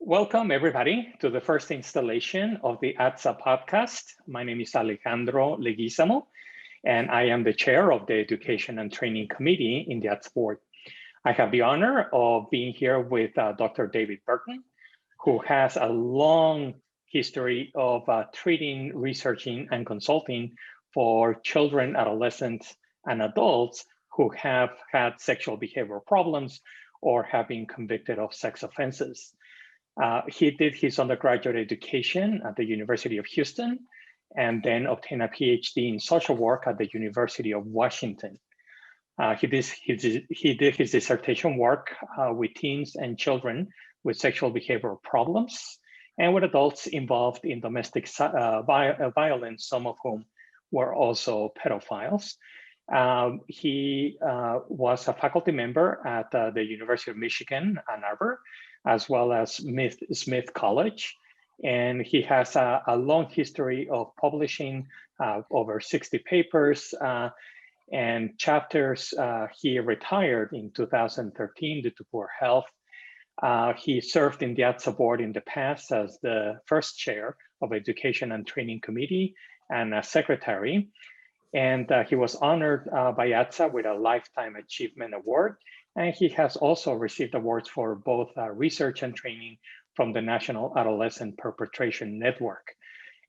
Welcome, everybody, to the first installation of the ATSA podcast. My name is Alejandro Leguizamo, and I am the chair of the Education and Training Committee in the ATSA board. I have the honor of being here with Dr. David Burton, who has a long history of treating, researching, and consulting for children, adolescents, and adults who have had sexual behavioral problems or have been convicted of sex offenses. He did his undergraduate education at the University of Houston and then obtained a PhD in social work at the University of Washington. He did his dissertation work with teens and children with sexual behavioral problems and with adults involved in domestic violence, some of whom were also pedophiles. He was a faculty member at the University of Michigan, Ann Arbor, as well as Smith College. And he has a long history of publishing over 60 papers and chapters. He retired in 2013 due to poor health. He served in the ATSA board in the past as the first chair of Education and Training Committee and a secretary. And he was honored by ATSA with a Lifetime Achievement Award. And he has also received awards for both research and training from the National Adolescent Perpetration Network.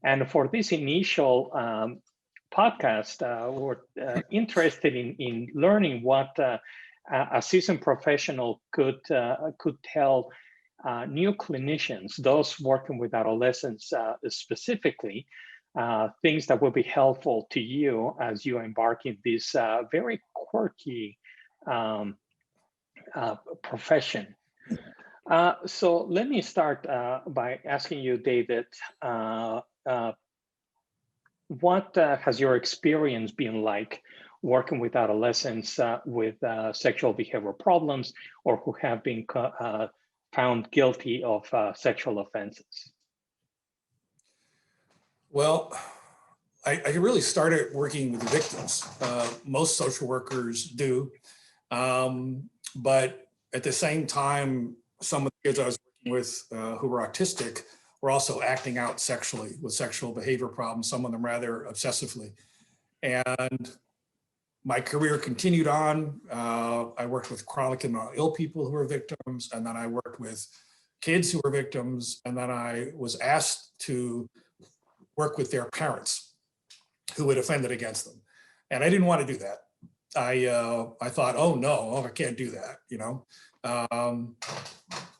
And for this initial podcast, we're interested in learning what a seasoned professional could tell new clinicians, those working with adolescents specifically, things that will be helpful to you as you embark in this very quirky profession. So let me start by asking you, David, what has your experience been like working with adolescents with sexual behavioral problems or who have been found guilty of sexual offenses? Well, I really started working with the victims. Most social workers do. But at the same time, some of the kids I was working with who were autistic were also acting out sexually with sexual behavior problems, some of them rather obsessively. And my career continued on. I worked with chronic and ill people who were victims, and then I worked with kids who were victims, and then I was asked to work with their parents who had offended against them. And I didn't want to do that. I thought, oh no, I can't do that, you know.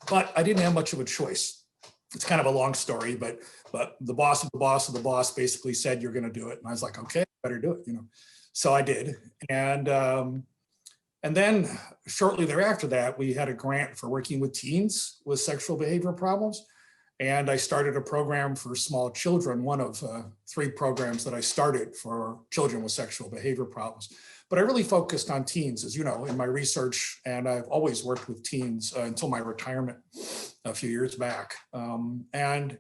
But I didn't have much of a choice. It's kind of a long story, but the boss of the boss of the boss basically said, you're going to do it. And I was like, okay, better do it, you know. So I did. And then shortly thereafter that, we had a grant for working with teens with sexual behavior problems. And I started a program for small children, one of 3 programs that I started for children with sexual behavior problems. But I really focused on teens, as you know, in my research, and I've always worked with teens until my retirement a few years back. And,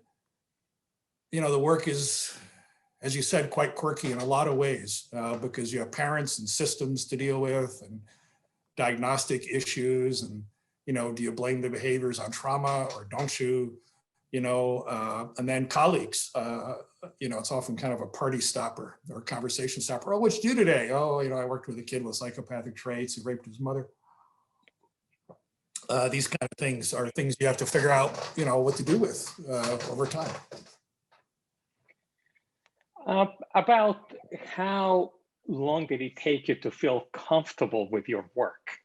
you know, the work is, as you said, quite quirky in a lot of ways because you have parents and systems to deal with and diagnostic issues. And, you know, do you blame the behaviors on trauma or don't you? You know, and then colleagues, you know, it's often kind of a party stopper or conversation stopper. Oh, what'd you do today? Oh, you know, I worked with a kid with psychopathic traits who raped his mother. These kind of things are things you have to figure out, you know, what to do with over time. About how long did it take you to feel comfortable with your work?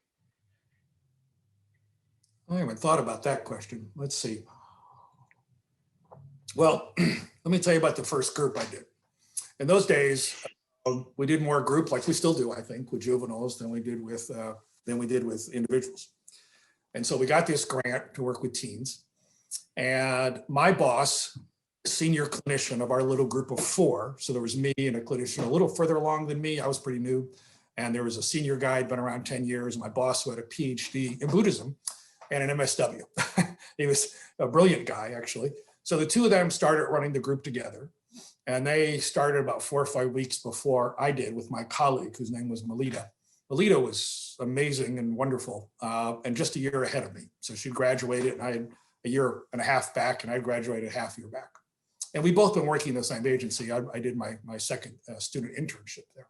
I haven't thought about that question. Let's see. Well, let me tell you about the first group I did. In those days, we did more group, like we still do, I think, with juveniles than we did with individuals. And so we got this grant to work with teens. And my boss, senior clinician of our little group of 4, so there was me and a clinician a little further along than me. I was pretty new. And there was a senior guy, been around 10 years, my boss who had a PhD in Buddhism and an MSW. He was a brilliant guy, actually. So the 2 of them started running the group together, and they started about 4 or 5 weeks before I did with my colleague, whose name was Melita. Melita was amazing and wonderful, and just a year ahead of me. So she graduated, and I had a year and a half back, and I graduated a half year back. And we both been working in the same agency. I did my second student internship there.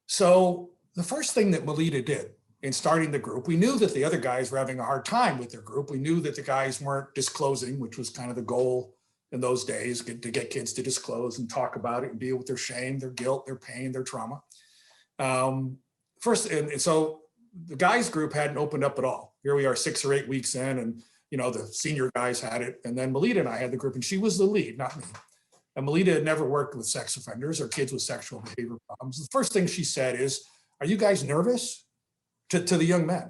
So the first thing that Melita did in starting the group, we knew that the other guys were having a hard time with their group. We knew that the guys weren't disclosing, which was kind of the goal in those days, to get kids to disclose and talk about it and deal with their shame, their guilt, their pain, their trauma. First, and so the guys group hadn't opened up at all. Here we are 6 or 8 weeks in, and the senior guys had it. And then Melita and I had the group, and she was the lead, not me. And Melita had never worked with sex offenders or kids with sexual behavior problems. The first thing she said is, "Are you guys nervous?" To the young men,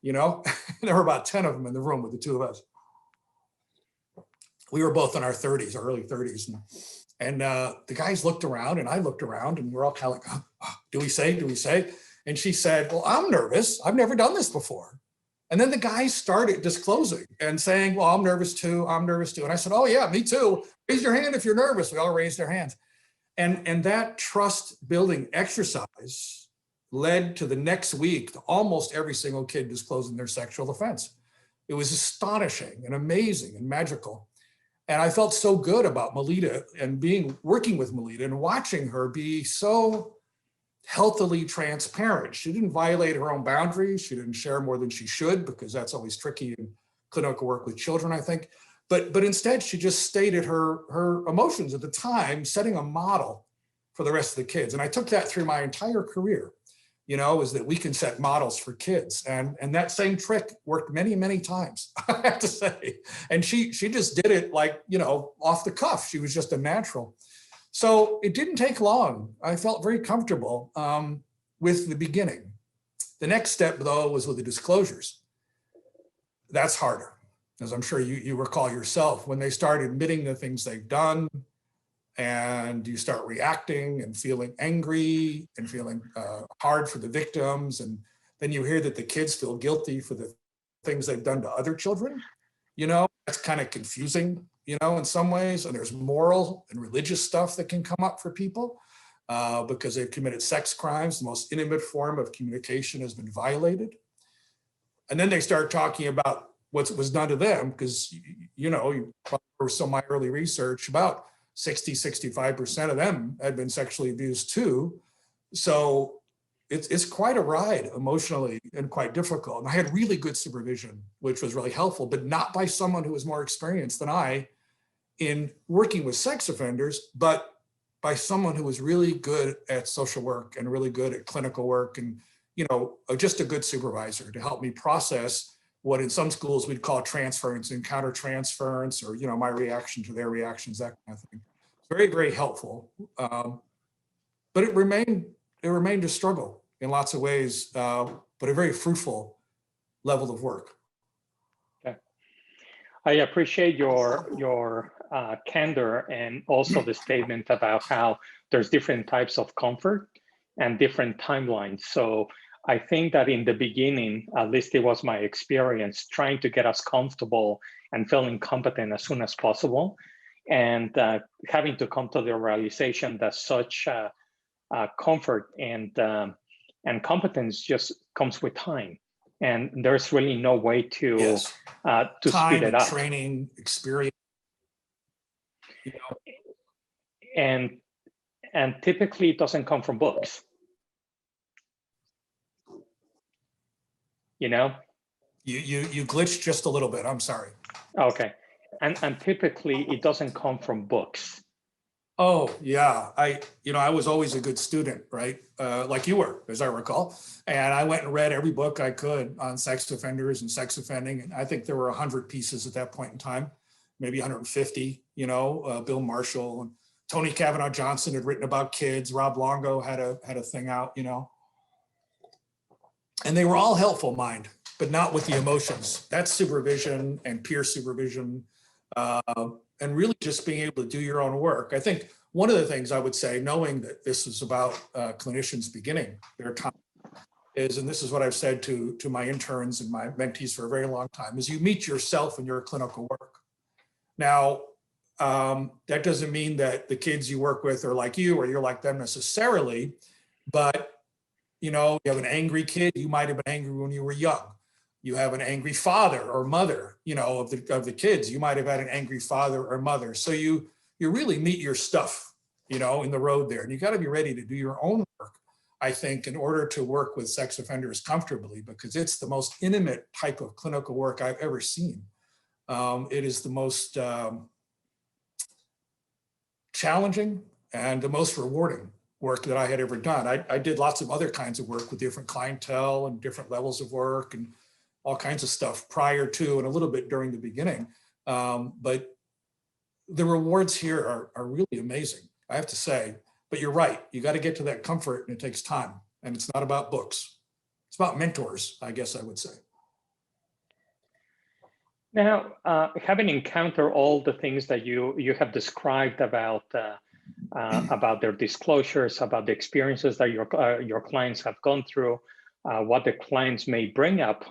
there were about 10 of them in the room with the two of us. We were both in our 30s, our early 30s. And the guys looked around and I looked around, and we're all kind of like, do we say? And she said, "Well, I'm nervous. I've never done this before." And then the guys started disclosing and saying, "Well, I'm nervous too. I'm nervous too." And I said, "Oh yeah, me too. Raise your hand if you're nervous." We all raised our hands. And that trust building exercise led to the next week to almost every single kid disclosing their sexual offense. It was astonishing and amazing and magical. And I felt so good about Melita and working with Melita and watching her be so healthily transparent. She didn't violate her own boundaries. She didn't share more than she should, because that's always tricky in clinical work with children, I think. But instead, she just stated her emotions at the time, setting a model for the rest of the kids. And I took that through my entire career, is that we can set models for kids. And that same trick worked many, many times, I have to say. And she just did it like, off the cuff. She was just a natural. So it didn't take long. I felt very comfortable with the beginning. The next step, though, was with the disclosures. That's harder, as I'm sure you recall yourself, when they start admitting the things they've done, and you start reacting and feeling angry and feeling hard for the victims. And then you hear that the kids feel guilty for the things they've done to other children. That's kind of confusing, in some ways. And there's moral and religious stuff that can come up for people because they've committed sex crimes. The most intimate form of communication has been violated. And then they start talking about what was done to them, because, you probably heard some of my early research about 65% of them had been sexually abused too. So it's quite a ride emotionally and quite difficult. And I had really good supervision, which was really helpful, but not by someone who was more experienced than I in working with sex offenders, but by someone who was really good at social work and really good at clinical work, and just a good supervisor to help me process what in some schools we'd call transference and countertransference, or my reaction to their reactions, that kind of thing. Very, very helpful. But it remained a struggle in lots of ways, but a very fruitful level of work. Okay. I appreciate your candor, and also the statement about how there's different types of comfort and different timelines. So I think that in the beginning, at least it was my experience, trying to get us comfortable and feeling competent as soon as possible, and having to come to the realization that such comfort and competence just comes with time, and there's really no way to Yes. to speed it up. Training, experience, and typically it doesn't come from books. You glitched just a little bit. I'm sorry. Okay. And typically it doesn't come from books. Oh yeah, I was always a good student, right? Like you were, as I recall. And I went and read every book I could on sex offenders and sex offending. And I think there were 100 pieces at that point in time, maybe 150. Bill Marshall and Tony Kavanaugh Johnson had written about kids. Rob Longo had a thing out, and they were all helpful, mind, but not with the emotions. That's supervision and peer supervision. And really just being able to do your own work. I think one of the things I would say, knowing that this is about clinicians beginning their time, is, and this is what I've said to my interns and my mentees for a very long time, is you meet yourself in your clinical work. Now, that doesn't mean that the kids you work with are like you or you're like them necessarily, but you have an angry kid, you might have been angry when you were young. You have an angry father or mother, you know, of the kids. You might have had an angry father or mother. So you really meet your stuff, you know, in the road there. And you got to be ready to do your own work, I think, in order to work with sex offenders comfortably, because it's the most intimate type of clinical work I've ever seen. It is the most challenging and the most rewarding work that I had ever done. I did lots of other kinds of work with different clientele and different levels of work and all kinds of stuff prior to and a little bit during the beginning. But the rewards here are really amazing, I have to say. But you're right, you got to get to that comfort, and it takes time. And it's not about books. It's about mentors, I guess I would say. Now, having encountered all the things that you have described about their disclosures, about the experiences that your clients have gone through, what the clients may bring up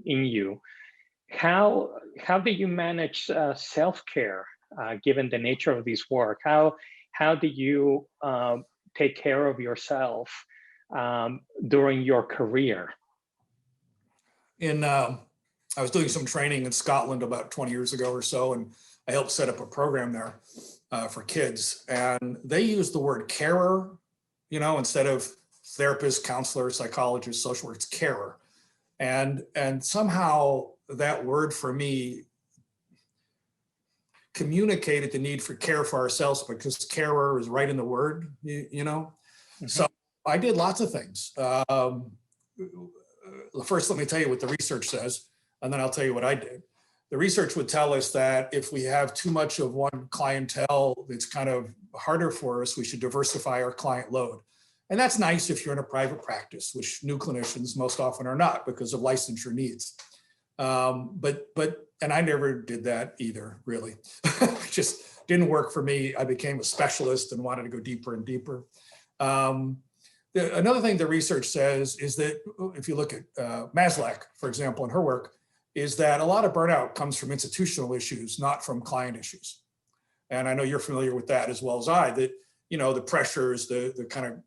in you, how do you manage self-care given the nature of this work? How do you take care of yourself during your career? I was doing some training in Scotland about 20 years ago or so, and I helped set up a program there for kids. And they use the word carer, you know, instead of therapist, counselor, psychologist, social worker, it's carer. And somehow that word for me communicated the need for care for ourselves, because carer is right in the word, you know? Mm-hmm. So I did lots of things. First, let me tell you what the research says, and then I'll tell you what I did. The research would tell us that if we have too much of one clientele, it's kind of harder for us. We should diversify our client load. And that's nice if you're in a private practice, which new clinicians most often are not because of licensure needs. And I never did that either, really. It just didn't work for me. I became a specialist and wanted to go deeper and deeper. Another thing the research says is that if you look at Maslach, for example, in her work, is that a lot of burnout comes from institutional issues, not from client issues. And I know you're familiar with that as well as I, that, you know, the pressures, the kind of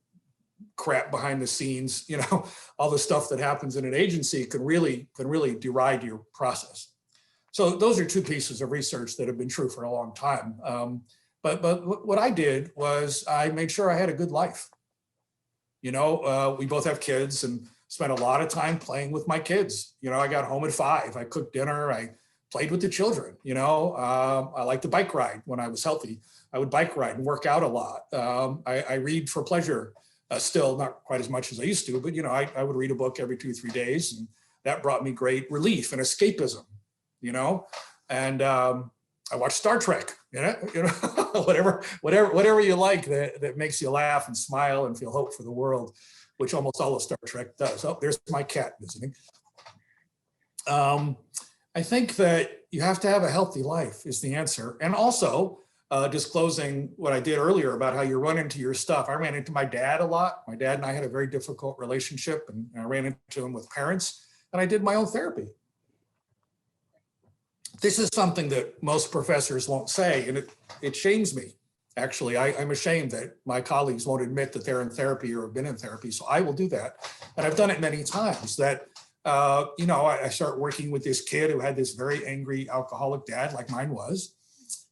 crap behind the scenes, you know, all the stuff that happens in an agency can really deride your process. So those are two pieces of research that have been true for a long time. But what I did was I made sure I had a good life. You know, we both have kids and spent a lot of time playing with my kids. You know, I got home at 5, I cooked dinner, I played with the children, you know, I liked to bike ride when I was healthy. I would bike ride and work out a lot. I read for pleasure, still not quite as much as I used to, but, you know, I would read a book every 2 or 3 days, and that brought me great relief and escapism, you know, and I watched Star Trek, you know, whatever you like that makes you laugh and smile and feel hope for the world, which almost all of Star Trek does. Oh, there's my cat visiting. I think that you have to have a healthy life is the answer. And also disclosing what I did earlier about how you run into your stuff. I ran into my dad a lot. My dad and I had a very difficult relationship, and I ran into him with parents, and I did my own therapy. This is something that most professors won't say, and it shames me. Actually, I'm ashamed that my colleagues won't admit that they're in therapy or have been in therapy, so I will do that. And I've done it many times that, you know, I start working with this kid who had this very angry alcoholic dad like mine was.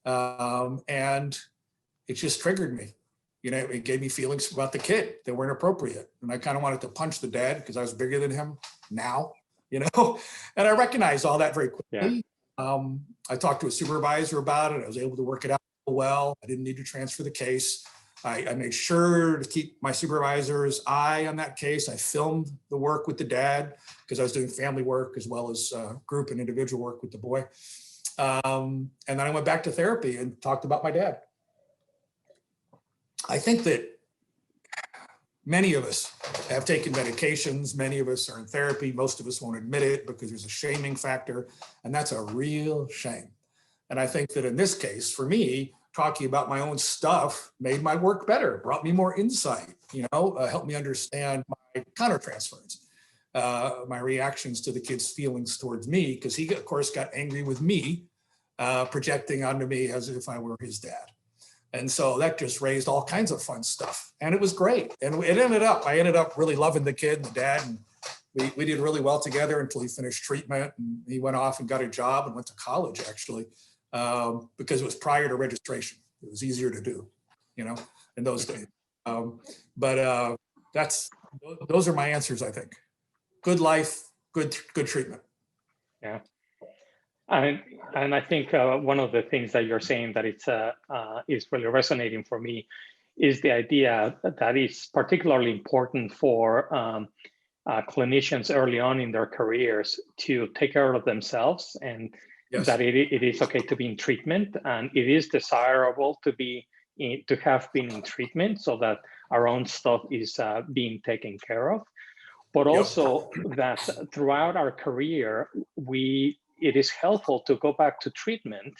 And it just triggered me. You know, it gave me feelings about the kid that weren't appropriate. And I kind of wanted to punch the dad because I was bigger than him now, you know, and I recognized all that very quickly. Yeah. I talked to a supervisor about it. I was able to work it out well. I didn't need to transfer the case. I made sure to keep my supervisor's eye on that case. I filmed the work with the dad because I was doing family work as well as group and individual work with the boy. And then I went back to therapy and talked about my dad. I think that many of us have taken medications. Many of us are in therapy. Most of us won't admit it because there's a shaming factor, and that's a real shame. And I think that in this case, for me, talking about my own stuff made my work better, brought me more insight, you know, helped me understand my countertransference, my reactions to the kid's feelings towards me, because he, of course, got angry with me, projecting onto me as if I were his dad. And so that just raised all kinds of fun stuff. And it was great. And I ended up really loving the kid and the dad, and we did really well together until he finished treatment, and he went off and got a job and went to college, actually, because it was prior to registration. It was easier to do, in those days. But those are my answers, I think. Good life, good treatment. Yeah. And I think one of the things that you're saying that is really resonating for me is the idea that is particularly important for clinicians early on in their careers to take care of themselves, and Yes. that it is okay to be in treatment, and it is desirable to have been in treatment so that our own stuff is being taken care of. But also that throughout our career, it is helpful to go back to treatment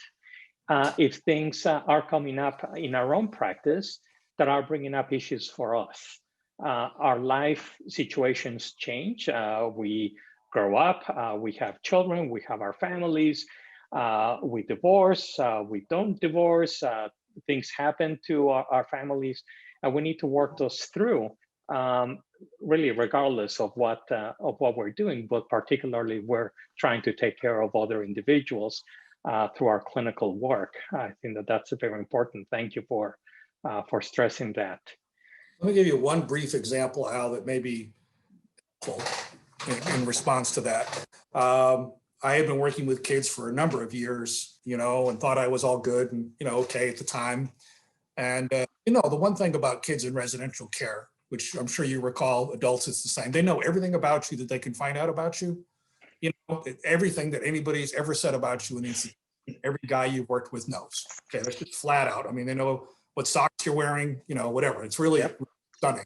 if things are coming up in our own practice that are bringing up issues for us. Our life situations change. We grow up, we have children, we have our families, we divorce, we don't divorce, things happen to our families, and we need to work those through. Really, regardless of what we're doing, but particularly we're trying to take care of other individuals through our clinical work. I think that's very important. Thank you for stressing that. Let me give you one brief example, Al, that may be helpful in response to that. I had been working with kids for a number of years, and thought I was all good and, okay at the time. And, the one thing about kids in residential care, which I'm sure you recall, adults, it's the same. They know everything about you that they can find out about you. Everything that anybody's ever said about you, and every guy you've worked with knows. Okay, that's just flat out. I mean, they know what socks you're wearing, whatever. It's really stunning.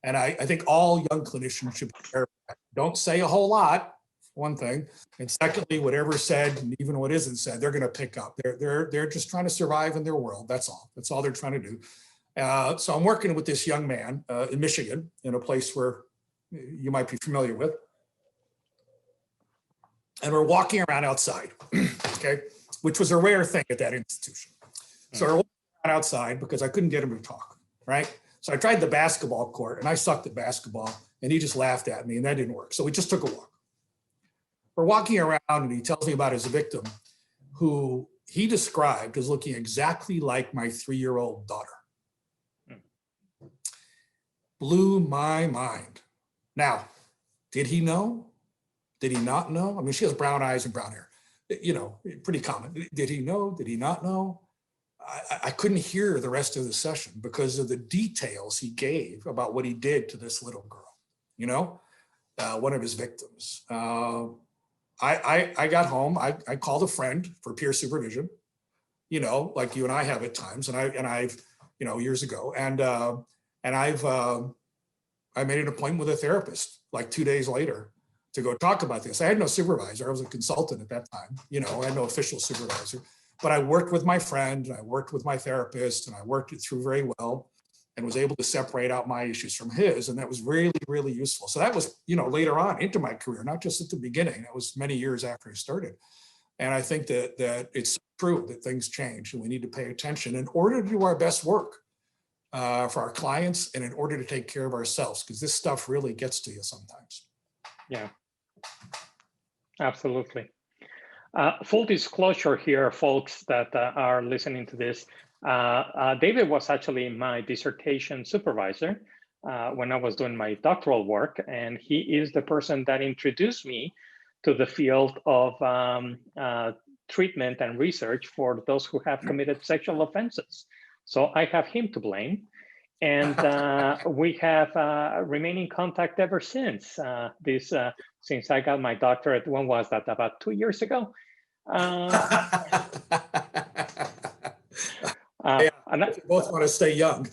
And I think all young clinicians should be aware of that. Don't say a whole lot, one thing. And secondly, whatever's said, and even what isn't said, they're going to pick up. They're just trying to survive in their world. That's all. That's all they're trying to do. So I'm working with this young man in Michigan, in a place where you might be familiar with. And we're walking around outside, okay, which was a rare thing at that institution. So we're walking around outside because I couldn't get him to talk, right? So I tried the basketball court, and I sucked at basketball, and he just laughed at me, and that didn't work. So we just took a walk. We're walking around, and he tells me about his victim, who he described as looking exactly like my 3-year-old daughter. Blew my mind. Now, did he know? Did he not know? I mean, she has brown eyes and brown hair, pretty common. Did he know? Did he not know? I couldn't hear the rest of the session because of the details he gave about what he did to this little girl, one of his victims. I got home, I called a friend for peer supervision, like you and I have at times, and I've years ago, and I made an appointment with a therapist like 2 days later to go talk about this. I had no supervisor. I was a consultant at that time. I had no official supervisor, but I worked with my friend, and I worked with my therapist, and I worked it through very well, and was able to separate out my issues from his. And that was really, really useful. So that was, later on into my career, not just at the beginning. That was many years after I started. And I think that it's true that things change, and we need to pay attention in order to do our best work for our clients, and in order to take care of ourselves, because this stuff really gets to you sometimes. Yeah, absolutely. Full disclosure here, folks that are listening to this, David was actually my dissertation supervisor when I was doing my doctoral work, and he is the person that introduced me to the field of treatment and research for those who have committed sexual offenses. So I have him to blame. And we have remained in contact ever since. Since I got my doctorate, when was that? About 2 years ago. Yeah, and we both want to stay young.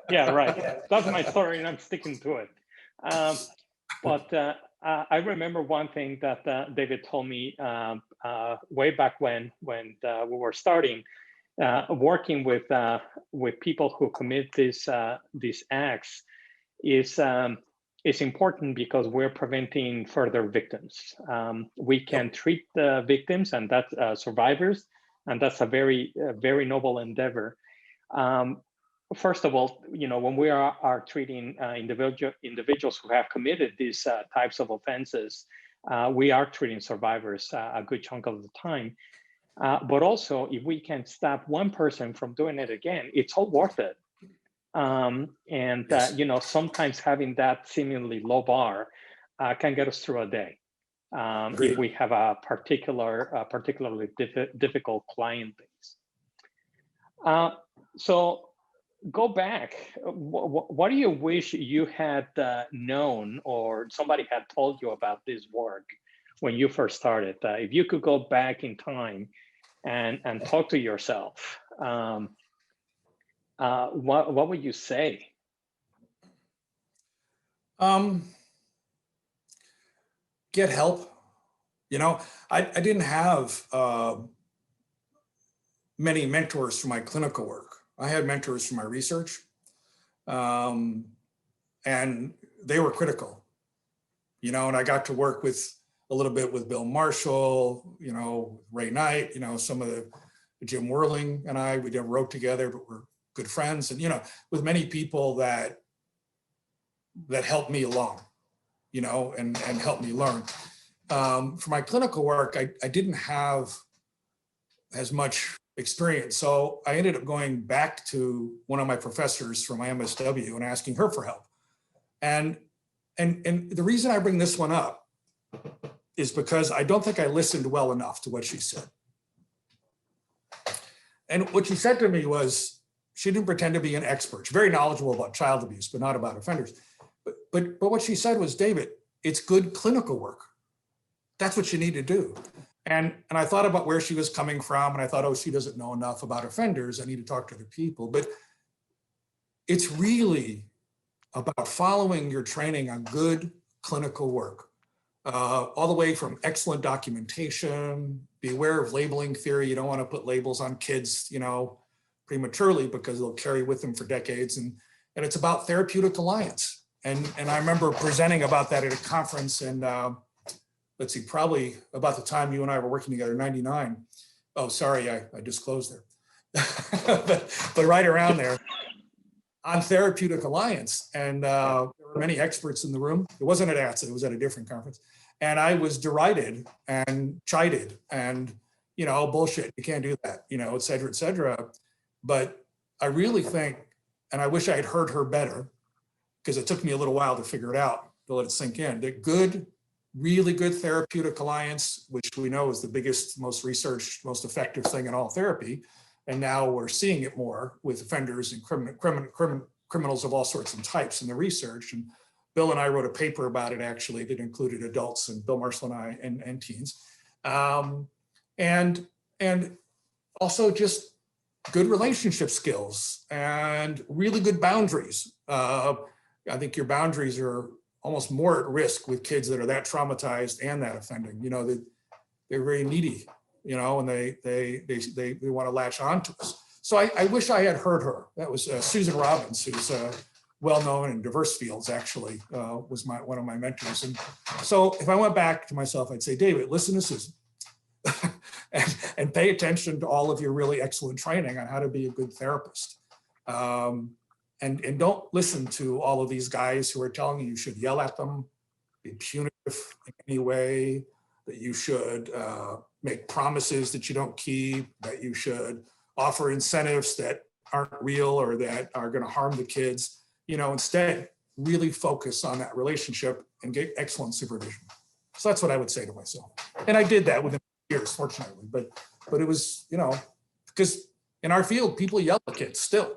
Yeah, right. That's my story, and I'm sticking to it. But I remember one thing that David told me way back when we were starting. Working with people who commit these acts is important because we're preventing further victims. We can treat the victims and that's survivors, and that's a very noble endeavor. First of all, when we are treating individuals who have committed these types of offenses, we are treating survivors a good chunk of the time. But also, if we can stop one person from doing it again, it's all worth it. Yes. Sometimes having that seemingly low bar can get us through a day. If Agreed. we have a particularly difficult client base. So go back. What do you wish you had known or somebody had told you about this work when you first started? If you could go back in time and talk to yourself, what would you say? Um, get help. I didn't have many mentors for my clinical work. I had mentors for my research, and they were critical. And I got to work with a little bit with Bill Marshall, Ray Knight, some of the Jim Whirling and we never wrote together, but we're good friends, and with many people that helped me along, and helped me learn. For my clinical work, I didn't have as much experience. So I ended up going back to one of my professors from my MSW and asking her for help. And the reason I bring this one up is because I don't think I listened well enough to what she said. And what she said to me was, she didn't pretend to be an expert. She's very knowledgeable about child abuse, but not about offenders. But what she said was, David, it's good clinical work. That's what you need to do. And I thought about where she was coming from, and I thought, oh, she doesn't know enough about offenders. I need to talk to other people. But it's really about following your training on good clinical work, all the way from excellent documentation. Be aware of labeling theory. You don't want to put labels on kids, prematurely, because they'll carry with them for decades. And it's about therapeutic alliance. And I remember presenting about that at a conference in, let's see, probably about the time you and I were working together, 99. Oh, sorry, I disclosed there. but right around there, on therapeutic alliance. And there were many experts in the room. It wasn't at ATSA, it was at a different conference. And I was derided and chided and, bullshit, you can't do that, et cetera, et cetera. But I really think, and I wish I had heard her better, because it took me a little while to figure it out, to let it sink in, that really good therapeutic alliance, which we know is the biggest, most researched, most effective thing in all therapy. And now we're seeing it more with offenders and criminals of all sorts and types in the research. And Bill and I wrote a paper about it, actually, that included adults, and Bill Marshall and I, and teens. And also just good relationship skills and really good boundaries. I think your boundaries are almost more at risk with kids that are that traumatized and that offending. They're very needy, and they want to latch on to us. So I wish I had heard her. That was Susan Robbins, who's well-known in diverse fields, actually, was one of my mentors. And so if I went back to myself, I'd say, David, listen to Susan and pay attention to all of your really excellent training on how to be a good therapist. And don't listen to all of these guys who are telling you should yell at them, be punitive in any way, that you should make promises that you don't keep, that you should offer incentives that aren't real or that are going to harm the kids. Instead, really focus on that relationship and get excellent supervision. So that's what I would say to myself. And I did that within years, fortunately. But it was, because in our field, people yell at kids still.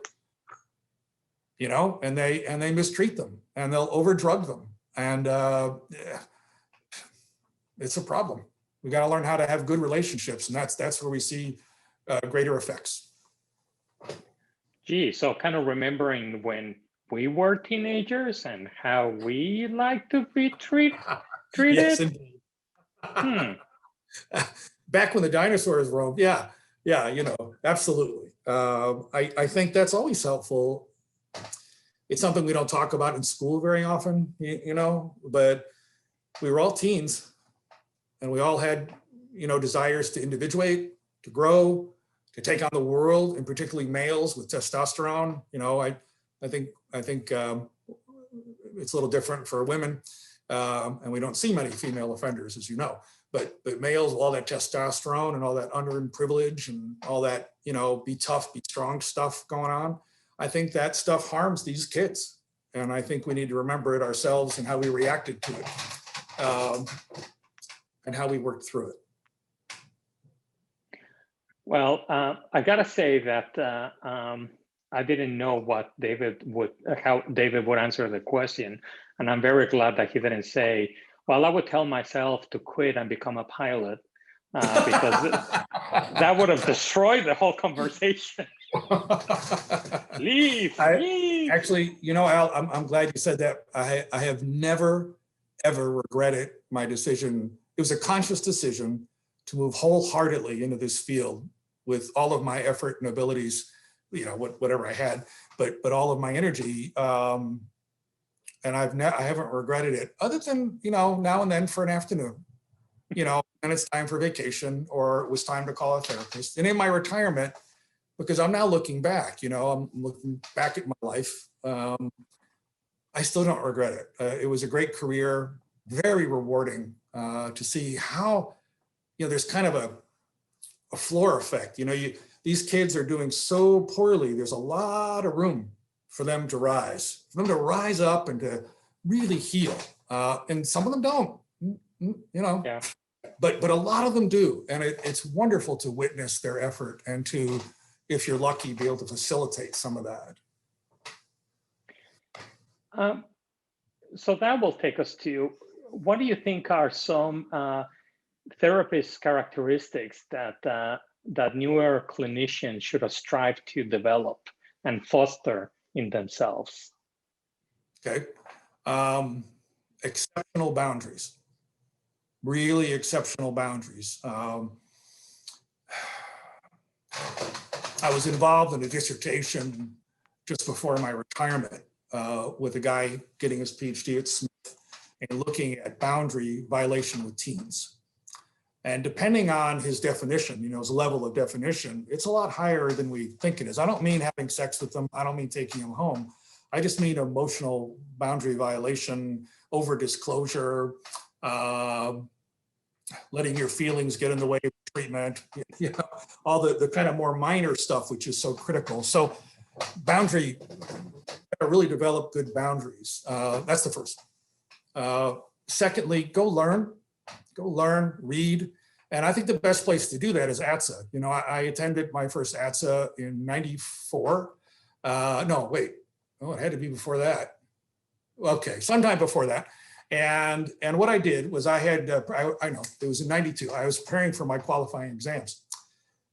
And they mistreat them and they'll overdrug them. And it's a problem. We got to learn how to have good relationships. And that's where we see greater effects. Gee, so kind of remembering when we were teenagers and how we like to be treated. Yes, indeed. Back when the dinosaurs roamed. Yeah, absolutely. I think that's always helpful. It's something we don't talk about in school very often, but we were all teens and we all had, desires to individuate, to grow, take on the world, and particularly males with testosterone. I think it's a little different for women, and we don't see many female offenders, as you know. But males, all that testosterone and all that unearned privilege and all that, be tough, be strong stuff going on, I think that stuff harms these kids. And I think we need to remember it ourselves and how we reacted to it, and how we worked through it. Well, I gotta say that I didn't know how David would answer the question, and I'm very glad that he didn't say, "Well, I would tell myself to quit and become a pilot," because that would have destroyed the whole conversation. Leave. Actually, Al, I'm glad you said that. I have never, ever regretted my decision. It was a conscious decision to move wholeheartedly into this field with all of my effort and abilities, whatever I had, but all of my energy. And I haven't regretted it, other than, now and then for an afternoon, and it's time for vacation, or it was time to call a therapist. And in my retirement, because I'm now looking back, I'm looking back at my life. I still don't regret it. It was a great career, very rewarding to see how, there's kind of a floor effect. These kids are doing so poorly. There's a lot of room for them to rise up and to really heal. And some of them don't, Yeah. but a lot of them do. And it's wonderful to witness their effort and to, if you're lucky, be able to facilitate some of that. So that will take us to, what do you think are some therapist characteristics that newer clinicians should strive to develop and foster in themselves? Okay. Exceptional boundaries, really exceptional boundaries. I was involved in a dissertation just before my retirement with a guy getting his PhD at Smith and looking at boundary violation with teens. And depending on his definition, his level of definition, it's a lot higher than we think it is. I don't mean having sex with them. I don't mean taking them home. I just mean emotional boundary violation, over disclosure, letting your feelings get in the way of treatment, all the kind of more minor stuff, which is so critical. So boundary, really develop good boundaries. That's the first. Secondly, go learn, read. And I think the best place to do that is ATSA. I attended my first ATSA in '94. No, wait. Oh, it had to be before that. Okay, sometime before that. And what I did was I know, it was in '92. I was preparing for my qualifying exams.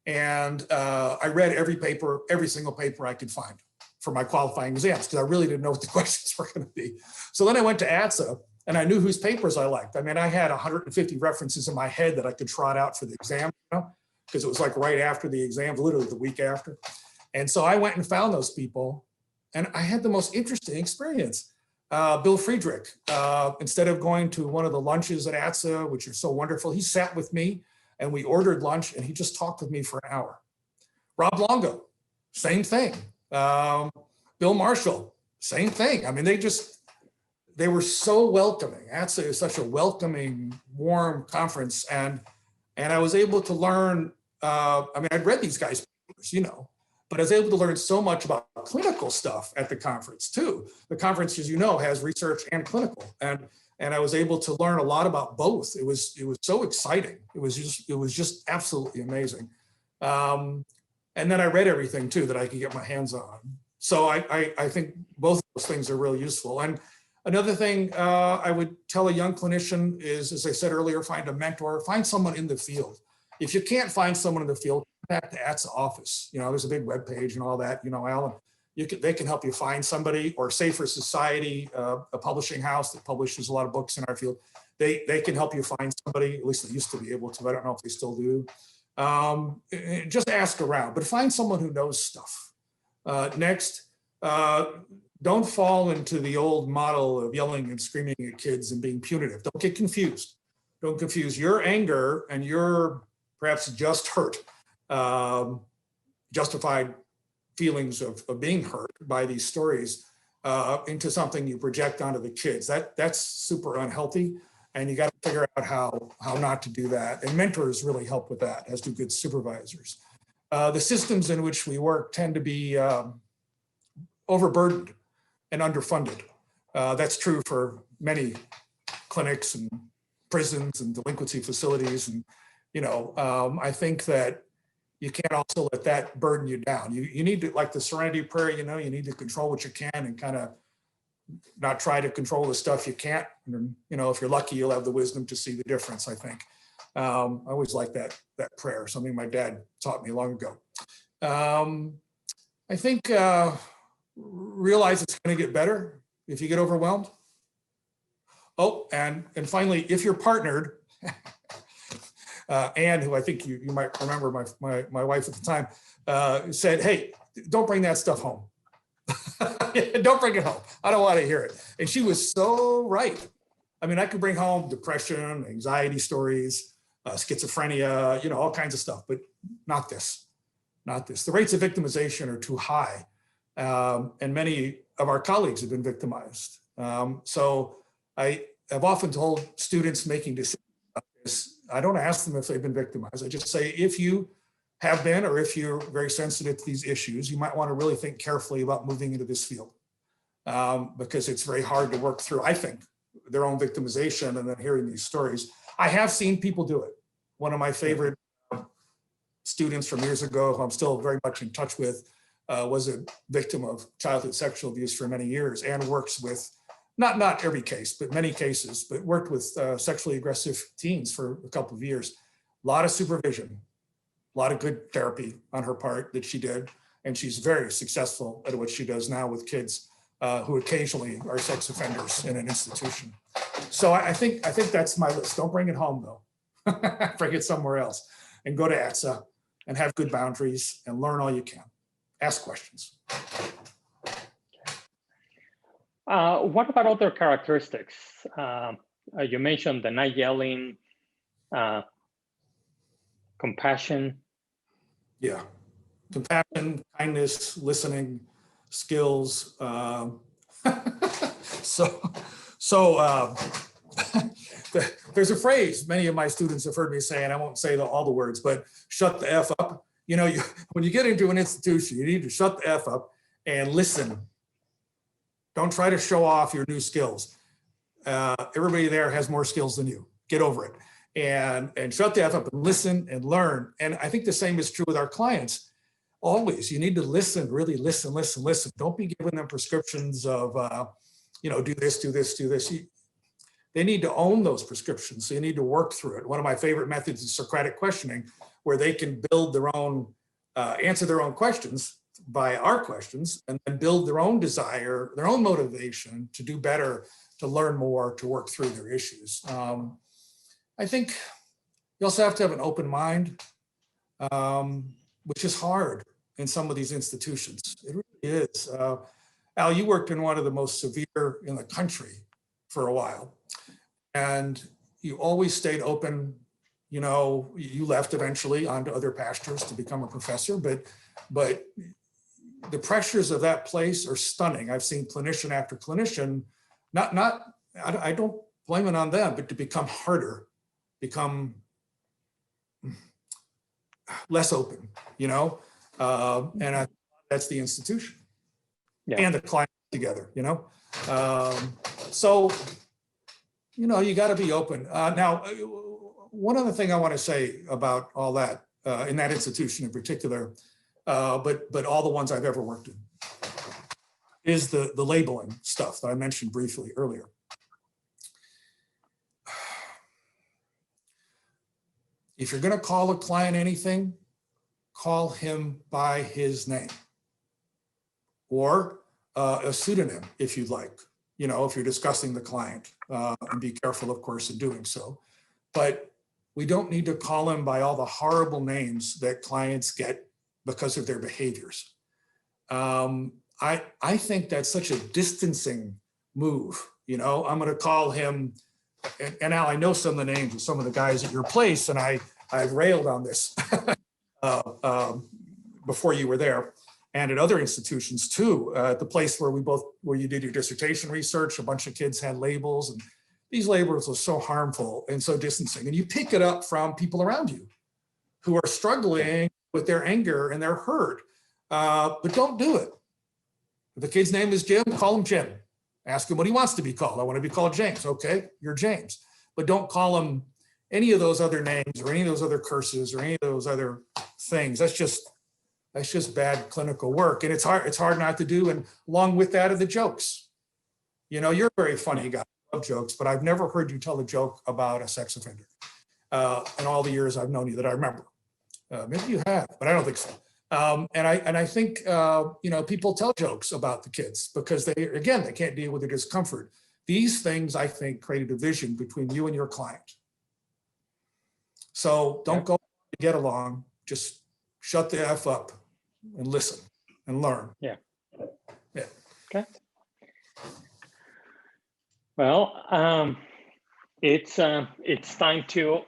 And I read every single paper I could find for my qualifying exams, because I really didn't know what the questions were going to be. So then I went to ATSA, and I knew whose papers I liked. I mean, I had 150 references in my head that I could trot out for the exam, because it was like right after the exams, literally the week after. And so I went and found those people, and I had the most interesting experience. Bill Friedrich, instead of going to one of the lunches at ATSA, which are so wonderful, he sat with me and we ordered lunch, and he just talked with me for an hour. Rob Longo, same thing. Bill Marshall, same thing. I mean, they were so welcoming. ATSA is such a welcoming, warm conference. And I was able to learn, I'd read these guys' papers, but I was able to learn so much about clinical stuff at the conference too. The conference, as you know, has research and clinical. And I was able to learn a lot about both. It was so exciting. It was just absolutely amazing. And then I read everything too that I could get my hands on. So I think both of those things are really useful. And another thing I would tell a young clinician is, as I said earlier, find a mentor, find someone in the field. If you can't find someone in the field, come back to ATSA office. There's a big webpage and all that, Alan. They can help you find somebody, or Safer Society, a publishing house that publishes a lot of books in our field. They can help you find somebody, at least they used to be able to. I don't know if they still do. Just ask around, but find someone who knows stuff. Next, don't fall into the old model of yelling and screaming at kids and being punitive. Don't get confused. Don't confuse your anger and your perhaps just hurt justified feelings of being hurt by these stories into something you project onto the kids. That's super unhealthy, and you got to figure out how not to do that. And mentors really help with that, as do good supervisors. The systems in which we work tend to be overburdened and underfunded. That's true for many clinics and prisons and delinquency facilities. And, I think that you can't also let that burden you down. You need to, like the Serenity Prayer, you need to control what you can and kind of not try to control the stuff you can't. And, if you're lucky, you'll have the wisdom to see the difference, I think. I always like that prayer, something my dad taught me long ago. I think realize it's going to get better if you get overwhelmed. Oh, and finally, if you're partnered, Anne, who I think you might remember, my wife at the time, said, "Hey, don't bring that stuff home. Don't bring it home. I don't want to hear it." And she was so right. I mean, I could bring home depression, anxiety stories, schizophrenia, all kinds of stuff, but not this. The rates of victimization are too high. And many of our colleagues have been victimized. So I have often told students making decisions about this, I don't ask them if they've been victimized. I just say, if you have been, or if you're very sensitive to these issues, you might want to really think carefully about moving into this field, because it's very hard to work through, I think, their own victimization and then hearing these stories. I have seen people do it. One of my favorite students from years ago, who I'm still very much in touch with, was a victim of childhood sexual abuse for many years, and works with, not every case, but many cases, but worked with sexually aggressive teens for a couple of years. A lot of supervision, a lot of good therapy on her part that she did. And she's very successful at what she does now with kids who occasionally are sex offenders in an institution. So I think that's my list. Don't bring it home though. Bring it somewhere else, and go to ATSA and have good boundaries and learn all you can. Ask questions. What about other characteristics? You mentioned the not yelling, compassion. Yeah, compassion, kindness, listening, skills. There's a phrase many of my students have heard me say, and I won't say all the words, but shut the F up. When you get into an institution, you need to shut the F up and listen. Don't try to show off your new skills. Everybody there has more skills than you. Get over it. And shut the F up and listen and learn. And I think the same is true with our clients. Always, you need to listen, really listen. Don't be giving them prescriptions of, do this, do this, do this. They need to own those prescriptions. So you need to work through it. One of my favorite methods is Socratic questioning, where they can build their own, answer their own questions by our questions, and then build their own desire, their own motivation to do better, to learn more, to work through their issues. I think you also have to have an open mind, which is hard in some of these institutions. It really is. Al, you worked in one of the most severe in the country for a while, and you always stayed open. You left eventually onto other pastures to become a professor, but the pressures of that place are stunning. I've seen clinician after clinician, I don't blame it on them, but to become harder, become less open, and that's the institution, and the client together, So, you got to be open. Now, one other thing I want to say about all that, in that institution in particular, but all the ones I've ever worked in, is the labeling stuff that I mentioned briefly earlier. If you're going to call a client anything, call him by his name, or a pseudonym if you'd like, if you're discussing the client, and be careful, of course, in doing so. But we don't need to call him by all the horrible names that clients get because of their behaviors. I think that's such a distancing move. I'm going to call him, and now I know some of the names of some of the guys at your place, and I've railed on this before you were there, and at other institutions too. At the place where you did your dissertation research, a bunch of kids had labels, and these labels are so harmful and so distancing. And you pick it up from people around you who are struggling with their anger and their hurt, but don't do it. If the kid's name is Jim, call him Jim. Ask him what he wants to be called. I want to be called James. Okay, you're James. But don't call him any of those other names or any of those other curses or any of those other things. That's just bad clinical work. And it's hard not to do. And along with that are the jokes. You know, you're a very funny guy. I love jokes, but I've never heard you tell a joke about a sex offender in all the years I've known you that I remember. Maybe you have, but I don't think so. And I think, you know, people tell jokes about the kids because they can't deal with the discomfort. These things, I think, create a division between you and your client. So don't go to get along, just shut the F up and listen and learn. Yeah. Yeah. Okay. Well, it's time to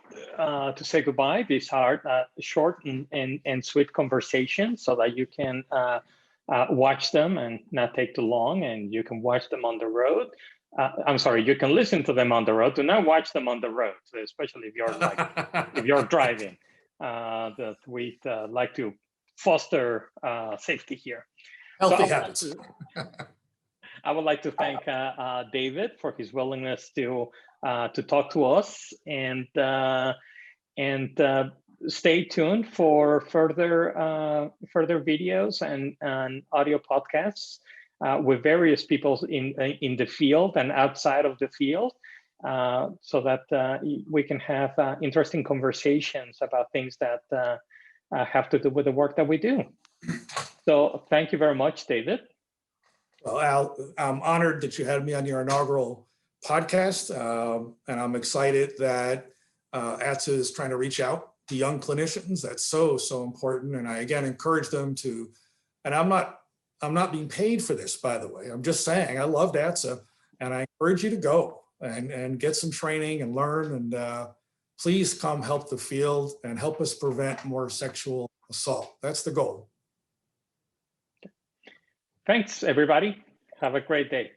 say goodbye. This hard, short and sweet conversation, so that you can watch them and not take too long, and you can watch them on the road. I'm sorry, you can listen to them on the road. Do not watch them on the road, especially if you're if you're driving. That we like to foster safety here. Healthy habits. I would like to thank David for his willingness to talk to us, and stay tuned for further videos and audio podcasts with various people in the field and outside of the field, so that we can have interesting conversations about things that have to do with the work that we do. So thank you very much, David. Well, Al, I'm honored that you had me on your inaugural podcast, and I'm excited that ATSA is trying to reach out to young clinicians. That's so important, and I again encourage them to. And I'm not being paid for this, by the way. I'm just saying I loved ATSA, and I encourage you to go and get some training and learn. And please come help the field and help us prevent more sexual assault. That's the goal. Thanks, everybody. Have a great day.